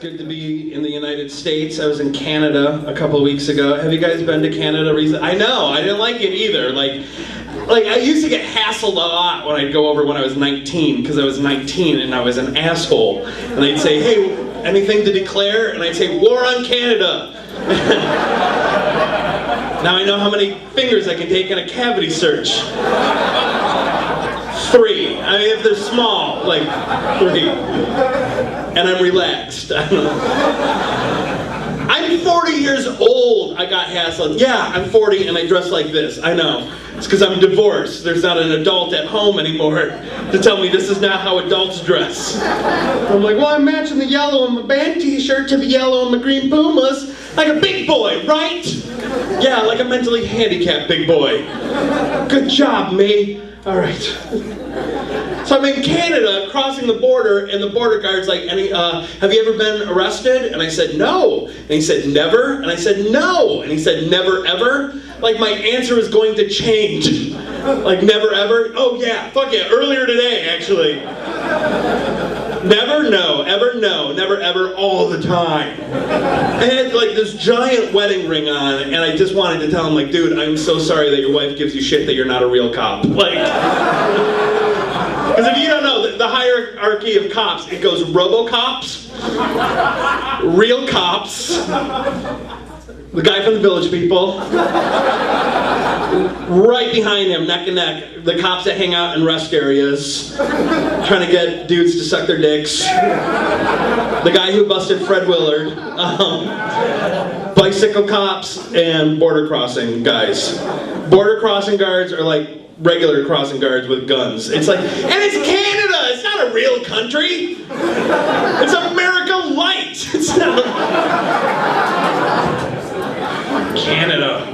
good to be in the United States. I was in Canada a couple of weeks ago. Have you guys been to Canada recently? I know, I didn't like it either. Like I used to get hassled a lot when I'd go over when I was 19, because I was 19 and I was an asshole. And they'd say, hey, anything to declare? And I'd say, war on Canada. Now I know how many fingers I can take in a cavity search. 3. I mean, if they're small, like 3. And I'm relaxed. I don't know. I'm 40 years old. I got hassled. Yeah, I'm 40 and I dress like this. I know. It's because I'm divorced. There's not an adult at home anymore to tell me this is not how adults dress. I'm like, well, I'm matching the yellow in my band t-shirt to the yellow in my green Pumas. Like a big boy, right? Yeah, like a mentally handicapped big boy. Good job, me. All right. So I'm in Canada, crossing the border, and the border guard's like, have you ever been arrested? And I said, no. And he said, never? And I said, no. And he said, never, ever? Like my answer was going to change. Like, never, ever? Oh, yeah, fuck yeah, earlier today, actually. Never, no, ever, no, never, ever, all the time. I had like this giant wedding ring on, and I just wanted to tell him, like, dude, I'm so sorry that your wife gives you shit that you're not a real cop. Like, because if you don't know, the hierarchy of cops, it goes RoboCops, real cops, the guy from the Village People, right behind him, neck and neck, the cops that hang out in rest areas, trying to get dudes to suck their dicks, the guy who busted Fred Willard, bicycle cops, and border crossing guys. Border crossing guards are like regular crossing guards with guns. It's like, and it's Canada! It's not a real country! It's America Light! It's not... Canada.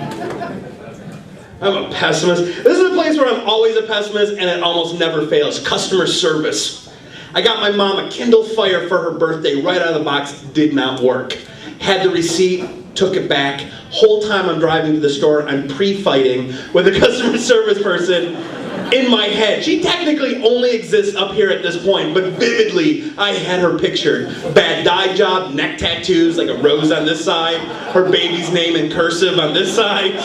I'm a pessimist. This is a place where I'm always a pessimist and it almost never fails. Customer service. I got my mom a Kindle Fire for her birthday right out of the box. Did not work. Had the receipt, took it back. Whole time I'm driving to the store, I'm pre-fighting with a customer service person in my head. She technically only exists up here at this point, but vividly I had her pictured. Bad dye job, neck tattoos, like a rose on this side, her baby's name in cursive on this side.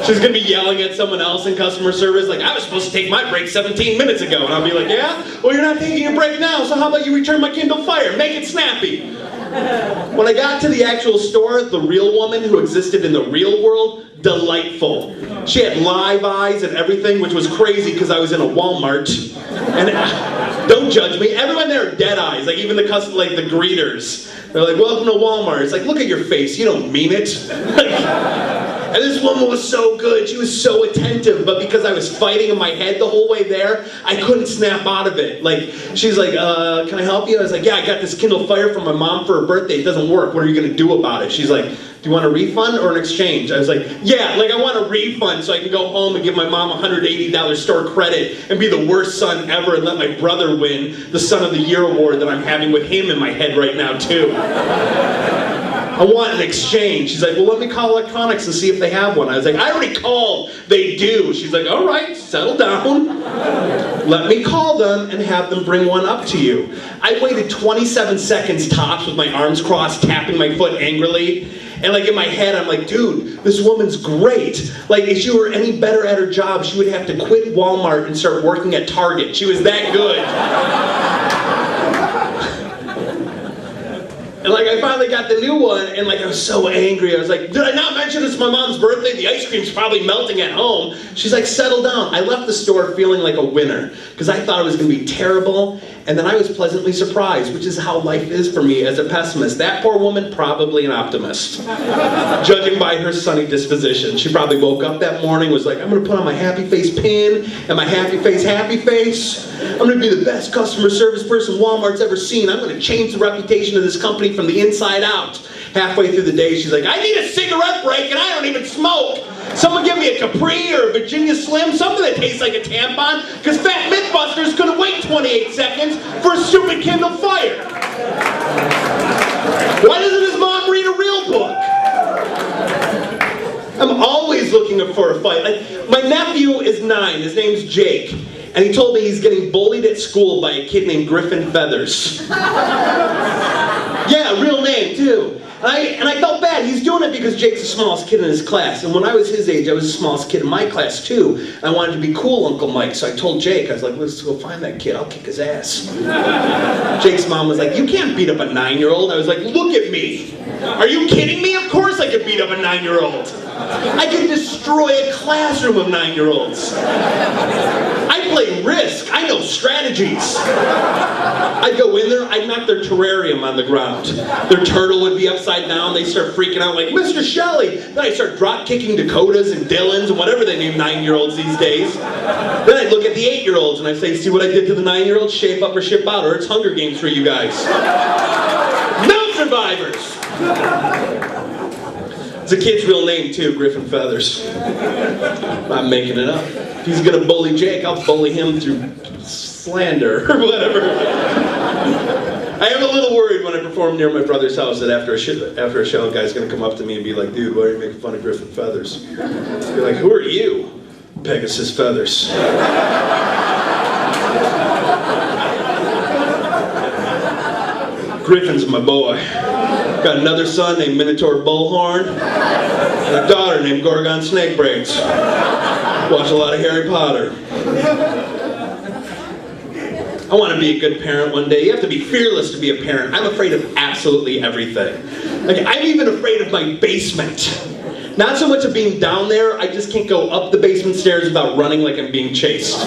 She's gonna be yelling at someone else in customer service, like, I was supposed to take my break 17 minutes ago. And I'll be like, yeah? Well, you're not taking a break now, so how about you return my Kindle Fire? Make it snappy. When I got to the actual store, the real woman who existed in the real world, delightful. She had live eyes and everything, which was crazy because I was in a Walmart. And don't judge me, everyone there are dead eyes, like even the greeters. They're like, welcome to Walmart. It's like, look at your face, you don't mean it. And this woman was so good, she was so attentive, but because I was fighting in my head the whole way there, I couldn't snap out of it. Like, she's like, can I help you? I was like, yeah, I got this Kindle Fire from my mom for her birthday, it doesn't work, what are you gonna do about it? She's like, do you want a refund or an exchange? I was like, yeah, like I want a refund so I can go home and give my mom $180 store credit and be the worst son ever and let my brother win the Son of the Year award that I'm having with him in my head right now too. I want an exchange. She's like, well, let me call electronics and see if they have one. I was like, I already called. They do. She's like, all right, settle down. Let me call them and have them bring one up to you. I waited 27 seconds tops with my arms crossed, tapping my foot angrily. And like in my head, I'm like, dude, this woman's great. Like if she were any better at her job, she would have to quit Walmart and start working at Target. She was that good. And like I finally got the new one, and like I was so angry. I was like, did I not mention it's my mom's birthday? The ice cream's probably melting at home. She's like, settle down. I left the store feeling like a winner, because I thought it was gonna be terrible, and then I was pleasantly surprised, which is how life is for me as a pessimist. That poor woman, probably an optimist. Judging by her sunny disposition. She probably woke up that morning, was like, I'm gonna put on my happy face pin, and my happy face. I'm gonna be the best customer service person Walmart's ever seen. I'm gonna change the reputation of this company from the inside out. Halfway through the day, she's like, I need a cigarette break and I don't even smoke. Someone give me a Capri or a Virginia Slim, something that tastes like a tampon, because Fat Mythbusters couldn't wait 28 seconds for a stupid Kindle Fire. Why doesn't his mom read a real book? I'm always looking for a fight. Like, my nephew is 9, his name's Jake. And he told me he's getting bullied at school by a kid named Griffin Feathers. too. And I felt bad. He's doing it because Jake's the smallest kid in his class. And when I was his age, I was the smallest kid in my class too. I wanted to be cool Uncle Mike, so I told Jake, I was like, let's go find that kid. I'll kick his ass. Jake's mom was like, you can't beat up a 9-year-old. I was like, look at me. Are you kidding me? Of course I could beat up a 9-year-old. I could destroy a classroom of 9-year-olds. I play Risk. I know strategies. I'd go in there, I'd knock their terrarium on the ground. Their turtle would be upside down. They start freaking out like, Mr. Shelley. Then I'd start drop kicking Dakotas and Dylans and whatever they name 9-year-olds these days. Then I'd look at the 8-year-olds and I'd say, see what I did to the 9-year-olds? Shape up or ship out, or it's Hunger Games for you guys. No survivors! It's a kid's real name too, Griffin Feathers. I'm making it up. If he's gonna bully Jake, I'll bully him through slander or whatever. I am a little worried when I perform near my brother's house that after a show, a guy's gonna come up to me and be like, dude, why are you making fun of Griffin Feathers? Be like, who are you? Pegasus Feathers. Griffin's my boy. Got another son named Minotaur Bullhorn, and a daughter named Gorgon Snakebraids. Watch a lot of Harry Potter. I want to be a good parent one day. You have to be fearless to be a parent. I'm afraid of absolutely everything. Like, I'm even afraid of my basement. Not so much of being down there, I just can't go up the basement stairs without running like I'm being chased.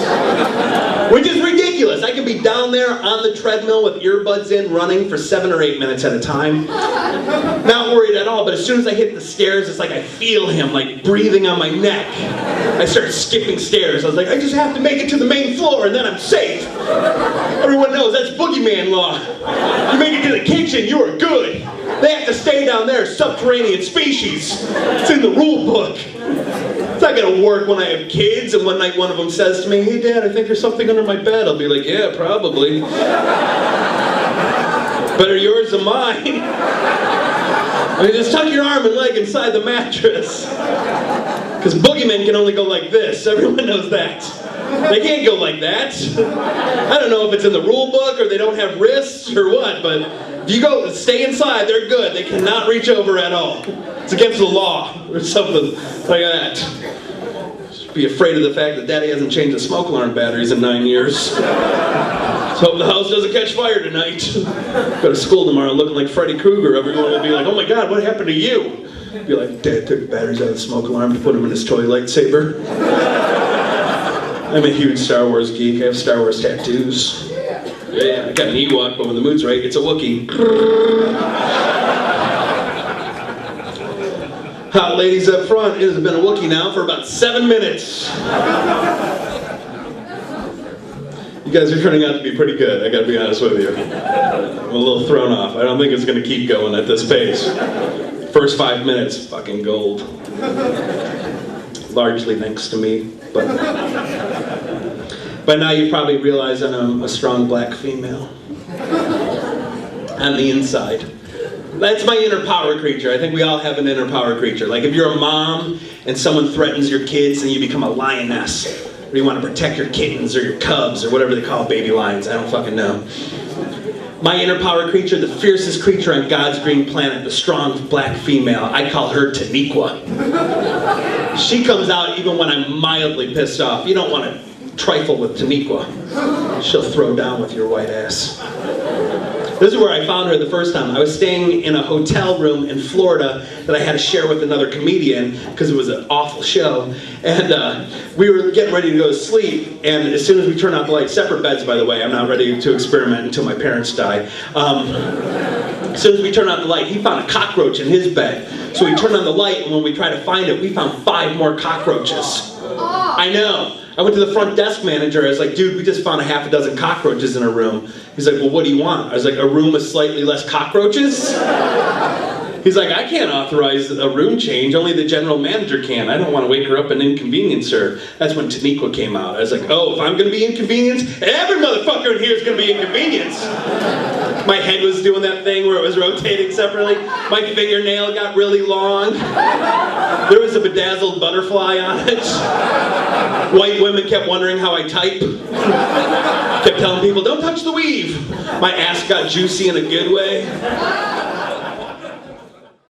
Which is ridiculous. I can be down there on the treadmill with earbuds in, running for 7 or 8 minutes at a time. Not worried at all, but as soon as I hit the stairs, it's like I feel him like breathing on my neck. I start skipping stairs. I was like, I just have to make it to the main floor and then I'm safe. Everyone knows that's boogeyman law. You make it to the kitchen, you are good. They have to stay down there, subterranean species. It's in the rule book. It's not gonna work when I have kids and one night one of them says to me, hey Dad, I think there's something under my bed. I'll be like, yeah, probably. Better yours than mine. I mean, just tuck your arm and leg inside the mattress. Because boogeymen can only go like this. Everyone knows that. They can't go like that. I don't know if it's in the rule book or they don't have wrists or what, but if you go, stay inside, they're good. They cannot reach over at all. It's against the law or something like that. Just be afraid of the fact that Daddy hasn't changed the smoke alarm batteries in 9 years. Let's hope the house doesn't catch fire tonight. Go to school tomorrow looking like Freddy Krueger. Everyone will be like, oh my God, what happened to you? Be like, Dad took the batteries out of the smoke alarm to put them in his toy lightsaber. I'm a huge Star Wars geek. I have Star Wars tattoos. Yeah, I got an Ewok, but when the mood's right, it's a Wookiee. Hot ladies up front, it has been a Wookiee now for about 7 minutes. You guys are turning out to be pretty good, I gotta be honest with you. I'm a little thrown off. I don't think it's gonna keep going at this pace. First 5 minutes, fucking gold. Largely thanks to me, but by now you probably realize that I'm a strong black female. On the inside. That's my inner power creature. I think we all have an inner power creature. Like if you're a mom and someone threatens your kids and you become a lioness, or you want to protect your kittens or your cubs or whatever they call baby lions, I don't fucking know. My inner power creature, the fiercest creature on God's green planet, the strong black female, I call her Taniqua. She comes out even when I'm mildly pissed off. You don't want to trifle with Taniqua. She'll throw down with your white ass. This is where I found her the first time. I was staying in a hotel room in Florida that I had to share with another comedian because it was an awful show. And we were getting ready to go to sleep. And as soon as we turned out the lights, separate beds by the way, I'm not ready to experiment until my parents die. As soon as we turned out the light, he found a cockroach in his bed. So we turned on the light, and when we tried to find it, we found 5 more cockroaches. I know. I went to the front desk manager. I was like, dude, we just found a half a dozen cockroaches in a room. He's like, well, what do you want? I was like, a room with slightly less cockroaches? He's like, I can't authorize a room change. Only the general manager can. I don't want to wake her up and inconvenience her. That's when Taniqua came out. I was like, oh, if I'm going to be inconvenienced, every motherfucker in here is going to be inconvenienced. My head was doing that thing where it was rotating separately. My fingernail got really long. There was a bedazzled butterfly on it. White women kept wondering how I type. Kept telling people, don't touch the weave. My ass got juicy in a good way.